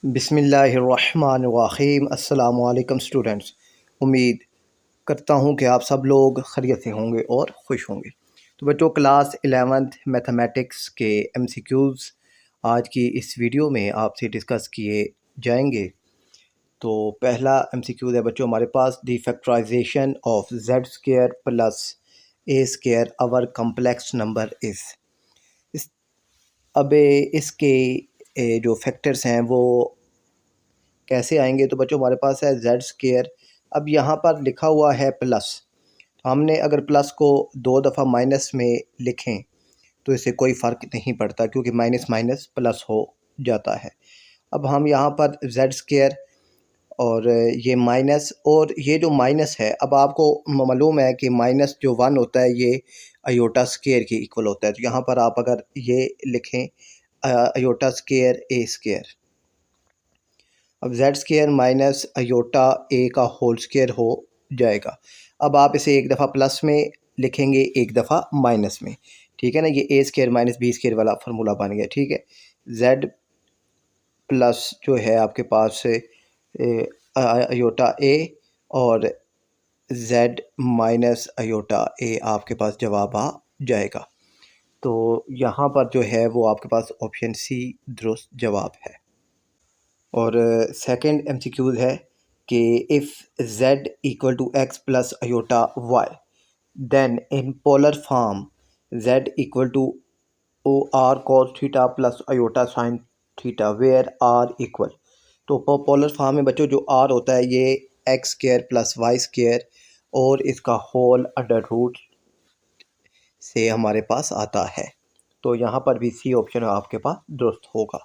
बिस्मिल्लाहिर्रहमानिर्रहीम। अस्सलामु अलैकुम स्टूडेंट्स। उम्मीद करता हूँ कि आप सब लोग खैरियत से होंगे और खुश होंगे। तो बच्चों, क्लास 11th मैथमेटिक्स के MCQs आज की इस वीडियो में आपसे डिस्कस किए जाएंगे। तो पहला MCQ है बच्चों हमारे पास, the factorization of z square plus a square over complex number is. अब इसके जो फैक्टर्स हैं वो कैसे आएंगे। तो बच्चों हमारे पास है जेड स्क्वायर। अब यहाँ पर लिखा हुआ है प्लस, हमने अगर प्लस को 2 दफ़ा माइनस में लिखें तो इससे कोई फ़र्क नहीं पड़ता, क्योंकि माइनस माइनस प्लस हो जाता है। अब हम यहाँ पर जेड स्क्वायर और ये माइनस, और ये जो माइनस है, अब आपको मालूम है कि माइनस जो 1 होता है ये अयोटा स्क्वायर के इक्वल होता है। तो यहाँ पर आप अगर ये लिखें अयोटा स्क्वायर ए स्क्वायर, अब जेड स्क्वायर माइनस अयोटा ए का होल स्क्वायर हो जाएगा। अब आप इसे एक दफ़ा प्लस में लिखेंगे, एक दफ़ा माइनस में, ठीक है ना। ये ए स्क्वायर माइनस बी स्क्वायर वाला फार्मूला बन गया, ठीक है। जेड प्लस जो है आपके पास अयोटा ए और जेड माइनस अयोटा ए आपके पास जवाब आ जाएगा। तो यहाँ पर जो है वो आपके पास ऑप्शन सी दुरुस्त जवाब है। और सेकंड MCQ है कि if z equal to x plus iota y, then in polar form z equal to o r cos theta plus iota sine theta where r equal. तो पोलर फॉर्म में बच्चों जो r होता है ये x square plus y square और इसका whole under root से हमारे पास आता है। तो यहाँ पर भी सी ऑप्शन आपके पास दुरुस्त होगा।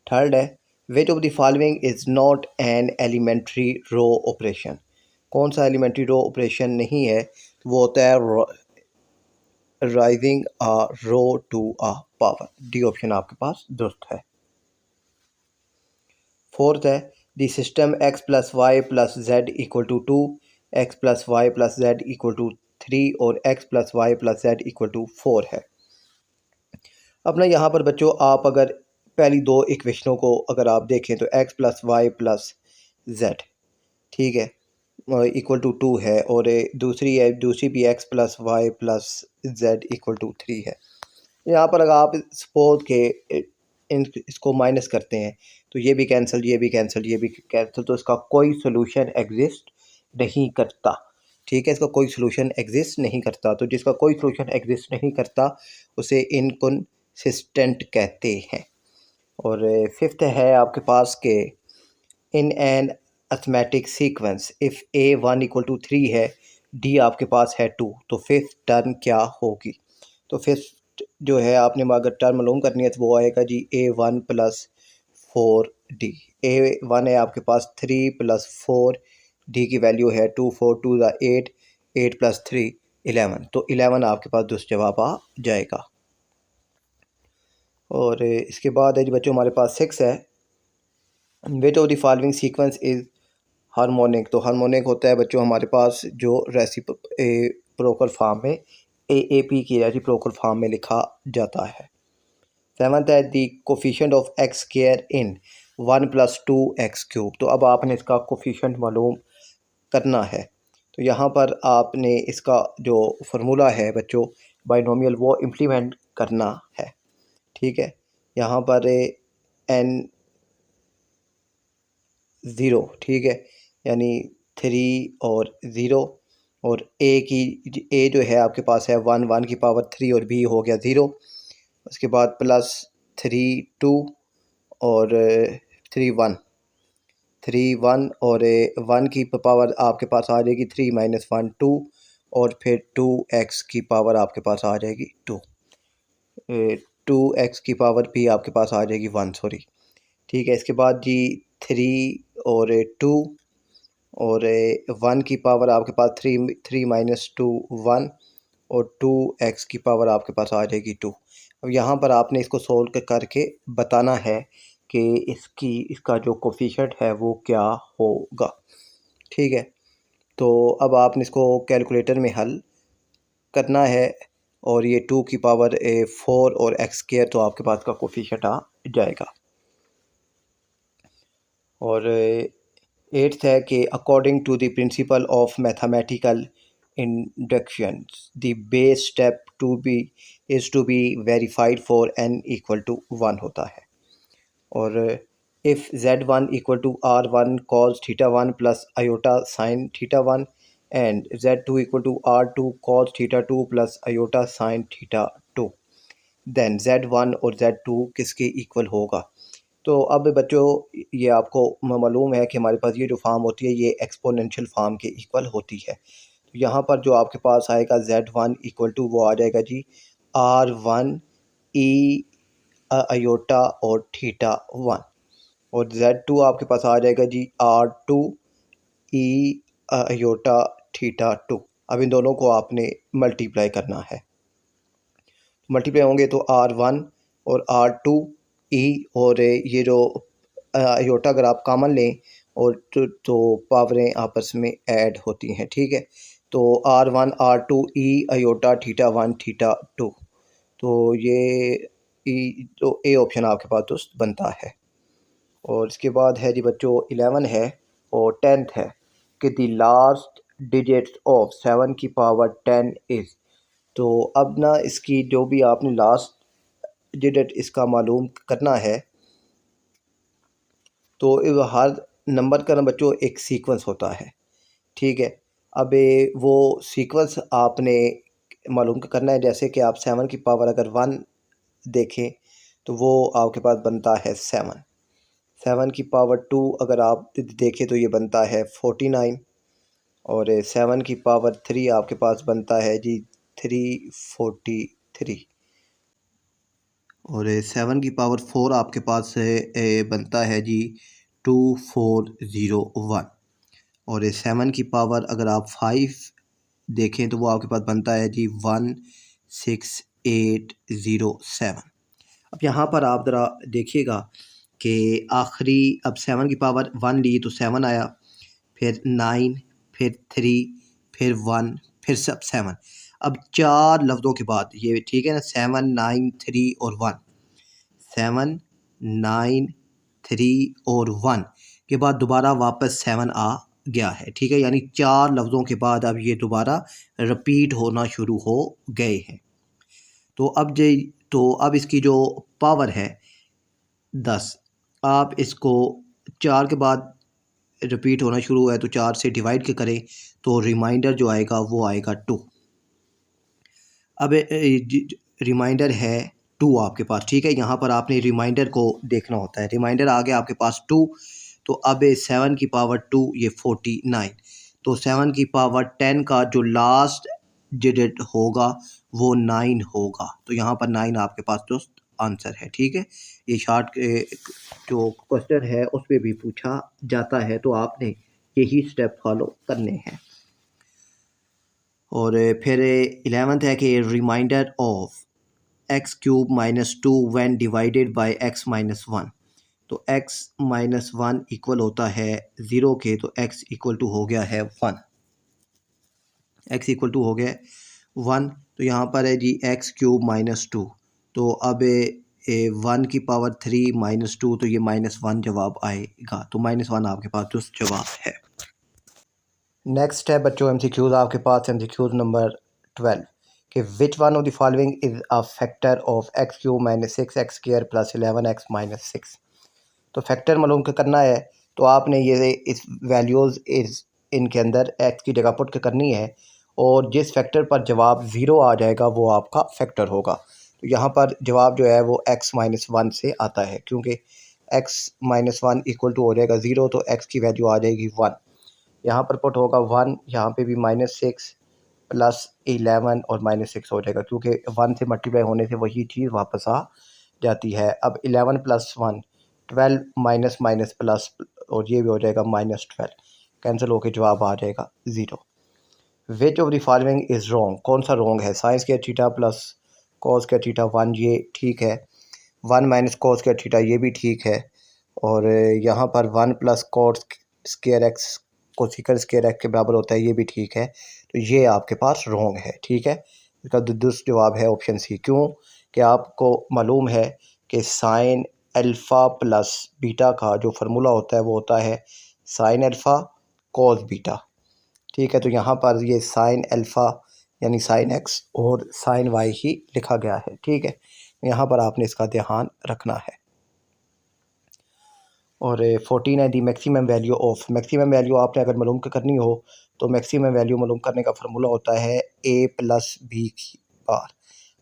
थर्ड है, which of the following is not an elementary row operation. कौन सा एलिमेंट्री रो ऑपरेशन नहीं है, वो होता है raising a row to a power. D option आपके पास दुरुस्त है। फोर्थ है, the system x plus y plus z equal to 2, x plus y plus z equal to 3 और x plus y plus z equal to 4 है। अपना यहाँ पर बच्चों आप अगर पहली दो इक्वेशनों को अगर आप देखें तो x plus y plus z, ठीक है, इक्वल टू 2 है, और दूसरी भी x plus y plus z equal to 3 है। यहाँ पर अगर आप सपोज के इसको माइनस करते हैं तो ये भी कैंसिल, ये भी कैंसिल, ये भी कैंसिल, तो इसका कोई सोल्यूशन एग्जिस्ट नहीं करता, ठीक है। इसका कोई सोल्यूशन एग्जिस्ट नहीं करता। तो जिसका कोई सोल्यूशन एग्जिस्ट नहीं करता उसे इनकंसिस्टेंट कहते हैं। और फिफ्थ है आपके पास के in an arithmetic sequence if A1 equal to 3 है, डी आपके पास है 2, तो फिफ्थ टर्म क्या होगी। तो फिफ्थ जो है आपने अगर टर्म मालूम करनी है तो वो आएगा जी A1 प्लस 4D। A1 है आपके पास 3 प्लस 4, डी की वैल्यू है 2, 4 2 8, 8 प्लस 3 11, तो 11 आपके पास दुरुस्त जवाब आ जाएगा। और इसके बाद है जी बच्चों हमारे पास 6 है, which of the following sequence is harmonic. तो हार्मोनिक होता है बच्चों हमारे पास जो रेसिप्रोकल फॉर्म में AAP की रेसिप्रोकल फॉर्म में लिखा जाता है। सेवंथ है, the coefficient of x square in 1 plus 2x cube. तो अब आपने इसका कोफिशिएंट मालूम करना है। तो यहाँ पर आपने इसका जो फार्मूला है बच्चों बाइनोमियल वो इम्प्लीमेंट करना है, ठीक है। यहाँ पर n 0, ठीक है, यानी 3 और 0, और ए जो है आपके पास है 1, 1 की पावर 3 और b हो गया 0। उसके बाद प्लस 3 2 और 3 1, 3 1 और 1 की पावर आपके पास आ जाएगी 3 माइनस 1 2, और फिर 2x की पावर आपके पास आ जाएगी 2, 2x की पावर भी आपके पास आ जाएगी 1, सॉरी, ठीक है। इसके बाद जी 3 और 2 और 1 की पावर आपके पास 3 माइनस 2 1, और 2x की पावर आपके पास आ जाएगी 2। अब यहाँ पर आपने इसको सोल्व करके बताना है कि इसका जो कोफिशिएंट है वो क्या होगा, ठीक है। तो अब आपने इसको कैलकुलेटर में हल करना है, और ये 2 की पावर 4 और x स्क्वायर, तो आपके पास का कोफिशिएंट आ जाएगा। और एट्थ है कि according to the principle of mathematical induction the base step to be is to be verified for n equal to 1 होता है। और if z1 equal to r1 cos θ1 plus iota sine θ1 and z2 equal to r2 cos θ2 plus iota sine θ2, then z1 और z2 किसके equal होगा। तो अब बच्चों ये आपको मालूम है कि हमारे पास ये जो फार्म होती है ये एक्सपोनेंशियल फार्म के इक्वल होती है। तो यहाँ पर जो आपके पास आएगा z1 इक्वल टू वो आ जाएगा जी r1 e आयोटा और θ1, और z2 आपके पास आ जाएगा जी r2 e आयोटा θ2। अब इन दोनों को आपने मल्टीप्लाई करना है, मल्टीप्लाई होंगे तो r1 और r2 e, और ये जो आयोटा अगर आप कॉमन लें और तो पावरें आपस में ऐड होती हैं, ठीक है। तो r1 r2 e आयोटा θ1 θ2, तो ये तो ए ऑप्शन आपके पास दोस्त बनता है। और इसके बाद है जी बच्चों 11 है और 10th है कि द लास्ट डिजिट्स ऑफ 7 की पावर 10 इज़। तो अब ना इसकी जो भी आपने लास्ट डिजिट इसका मालूम करना है, तो हर नंबर का ना बच्चों एक सीक्वेंस होता है, ठीक है। अब वो सीक्वेंस आपने मालूम करना है। जैसे कि आप 7 की पावर अगर 1 देखें तो वो आपके पास बनता है 7। 7 की पावर 2 अगर आप देखें तो ये बनता है 49, और 7 की पावर 3 आपके पास बनता है जी 343, और 7 की पावर 4 आपके पास बनता है जी 2401, और 7 की पावर अगर आप 5 देखें तो वो आपके पास बनता है जी 16807। अब यहाँ पर आप ज़रा देखिएगा कि आखिरी अब 7 की पावर 1 ली तो 7 आया, फिर 9, फिर 3, फिर 1, फिर सब 7। अब 4 लफ्ज़ों के बाद ये ठीक है ना, 7 9 3 और 1, 7 9 3 और 1 के बाद दोबारा वापस 7 आ गया है, ठीक है। यानी 4 लफ्ज़ों के बाद अब ये दोबारा रिपीट होना शुरू हो गए हैं। तो अब इसकी जो पावर है 10, आप इसको 4 के बाद रिपीट होना शुरू है तो 4 से डिवाइड के करें तो रिमाइंडर जो आएगा वो आएगा 2। अब रिमाइंडर है 2 आपके पास, ठीक है। यहाँ पर आपने रिमाइंडर को देखना होता है। रिमाइंडर आ गया आपके पास 2, तो अब 7 की पावर 2 ये 49, तो 7 की पावर 10 का जो लास्ट डिजिट होगा वो 9 होगा, तो यहाँ पर 9 आपके पास दोस्त आंसर है, ठीक है। ये शार्ट जो क्वेश्चन है उस पर भी पूछा जाता है, तो आपने यही स्टेप फॉलो करने हैं। और फिर 11th है कि remainder of x cube minus 2 when divided by x minus 1। तो x माइनस 1 इक्वल होता है 0 के, तो x इक्वल टू हो गया है 1, x इक्वल टू हो गया 1। तो यहाँ पर है जी एक्स क्यूब माइनस 2, तो अब 1 की पावर 3 माइनस 2, तो ये -1 जवाब आएगा, तो -1 आपके पास जो जवाब है। नेक्स्ट है बच्चों MCQs आपके पास MCQs नंबर 12 कि which one of the following is a factor of x cube minus 6x square plus 11x minus 6। तो फैक्टर मालूम करना है, तो आपने ये इस वैल्यूज़ इनके अंदर x की जगह पुट करनी है, और जिस फैक्टर पर जवाब 0 आ जाएगा वो आपका फैक्टर होगा। तो यहाँ पर जवाब जो है वो x माइनस 1 से आता है, क्योंकि x माइनस 1 इक्वल टू हो जाएगा 0, तो x की वैल्यू आ जाएगी 1। यहाँ पर पुट होगा 1, यहाँ पे भी -6 प्लस 11 और -6 हो जाएगा, क्योंकि 1 से मल्टीप्लाई होने से वही चीज़ वापस आ जाती है। अब 11 प्लस 1 12 माइनस माइनस प्लस, और ये भी हो जाएगा -12, कैंसिल होकर जवाब आ जाएगा 0। विच of the following is wrong, कौन सा रॉन्ग है। साइंस के थीटा प्लस कॉस के थीटा 1 ये ठीक है, 1 माइनस कॉस के थीटा ये भी ठीक है, और यहाँ पर 1 प्लस कॉस स्क्वायर एक्स को सीकर स्क्वायर एक्स के बराबर होता है ये भी ठीक है। तो ये आपके पास रॉन्ग है, ठीक है। इसका दुरुस्त जवाब है ऑप्शन सी। क्यों कि आपको मालूम है कि साइन अल्फ़ा प्लस बीटा का जो फार्मूला होता है वो होता है साइन अल्फ़ा कॉस बीटा। ठीक है, तो यहाँ पर ये साइन अल्फ़ा यानी साइन एक्स और साइन वाई ही लिखा गया है। ठीक है, यहाँ पर आपने इसका ध्यान रखना है। और 14 है the maximum value of, maximum value आपने अगर मालूम करनी हो तो मैक्सिमम वैल्यू मालूम करने का फार्मूला होता है ए प्लस बी की बार।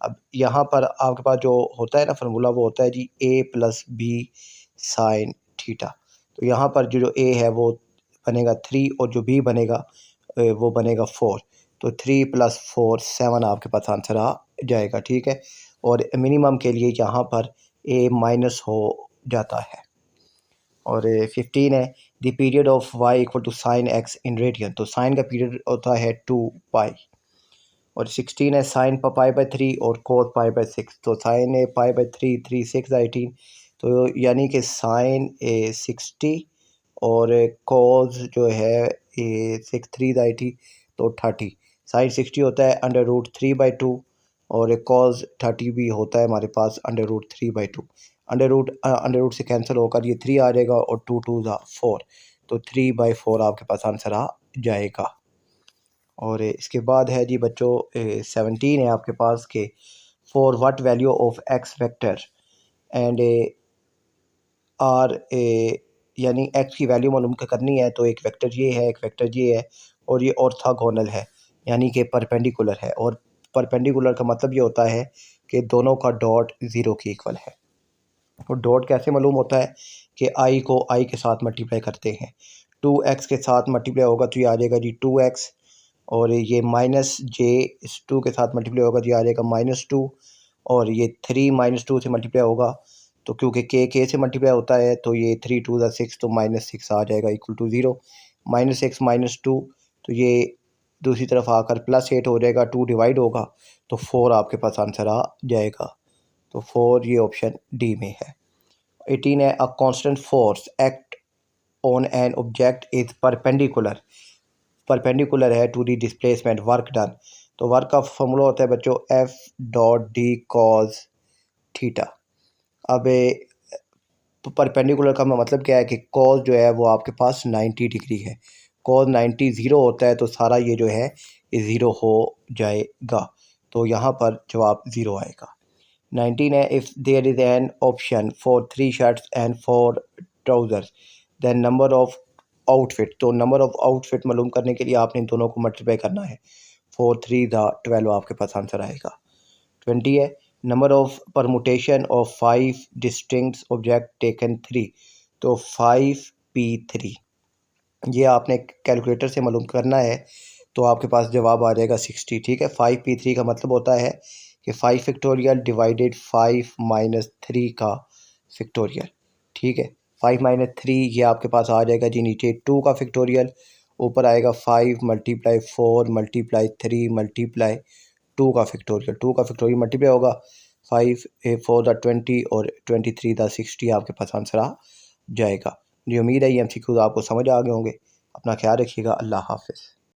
अब यहाँ पर आपके पास जो होता है ना फार्मूला वो होता है जी ए प्लस बी साइन थीटा। तो यहाँ पर जो ए है वो बनेगा 3 और जो बी बनेगा वो बनेगा 4। तो 3 + 4 7 आपके पास आंसर आ जाएगा। ठीक है, और मिनिमम के लिए यहाँ पर ए माइनस हो जाता है। और 15 है the period of y equal to sine x in radian. तो साइन का पीरियड होता है 2 पाई। और 16 है साइन पाई बाई 3 और कोस पाई बाई 6। तो साइन ए पाई बाई 3 3 6 18। तो यानी कि साइन ए 60 और कोस जो है ए 6 3 80 तो 30। साइन 60 होता है √3/2 और कोस 30 भी होता है हमारे पास √3/2। अंडर रूट से कैंसिल होकर ये 3 आ जाएगा और 2 2 4। तो 3/4 आपके पास आंसर आ जाएगा। और इसके बाद है जी बच्चों 17 है आपके पास के for what value of x vector and r यानी एक्स की वैल्यू मालूम करनी है। तो एक वेक्टर ये है, एक वेक्टर ये है और ये ऑर्थोगोनल है यानी कि परपेंडिकुलर है। और परपेंडिकुलर का मतलब ये होता है कि दोनों का डॉट 0 के इक्वल है। और डॉट कैसे मालूम होता है कि आई को आई के साथ मल्टीप्लाई करते हैं। 2x के साथ मल्टीप्लाई होगा तो ये आ जाएगा जी 2x। और ये माइनस जे इस 2 के साथ मल्टीप्लाई होगा तो ये आ जाएगा -2। और ये 3 -2 से मल्टीप्लाई होगा तो क्योंकि के से मल्टीप्लाई होता है तो ये 3 2 6 तो -6 आ जाएगा इक्वल टू 0। -6 -2 तो ये दूसरी तरफ आकर +8 हो जाएगा, 2 डिवाइड होगा तो 4 आपके पास आंसर आ जाएगा। तो 4 ये ऑप्शन डी में है। 18 है a constant force act on an object is perpendicular है to the displacement work done. तो वर्क का फॉर्मूला होता है बच्चों F.D cos थीटा। अब परपेंडिकुलर का मतलब क्या है कि कॉस जो है वो आपके पास 90 डिग्री है। कॉस 90 ज़ीरो होता है तो सारा ये जो है ये ज़ीरो हो जाएगा। तो यहाँ पर जवाब 0 आएगा। 19 है if there is an option for 3 shirts and 4 trousers then number of outfit. तो नंबर ऑफ आउटफिट मालूम करने के लिए आपने इन दोनों को मल्टीप्लाई करना है। 4 3 12 आपके पास आंसर आएगा। 20 है number of permutation of 5 distinct object taken 3। तो 5p3 ये आपने कैलकुलेटर से मालूम करना है तो आपके पास जवाब आ जाएगा 60। ठीक है, 5p3 का मतलब होता है कि 5 फैक्टोरियल डिवाइडेड 5 - 3 का फैक्टोरियल। ठीक है, 5 - 3 ये आपके पास आ जाएगा जी नीचे 2 का फैक्टोरियल, ऊपर आएगा 5 × 4 × 3 × 2 का फैक्टोरियल। 2 का फैक्टोरियल मल्टीप्लाई होगा 5 4 20 और 23 60 आपके पास आंसर आ जाएगा। मुझे उम्मीद है ये MCQ आपको समझ आ गए होंगे। अपना ख्याल रखिएगा। अल्लाह हाफ़िज़।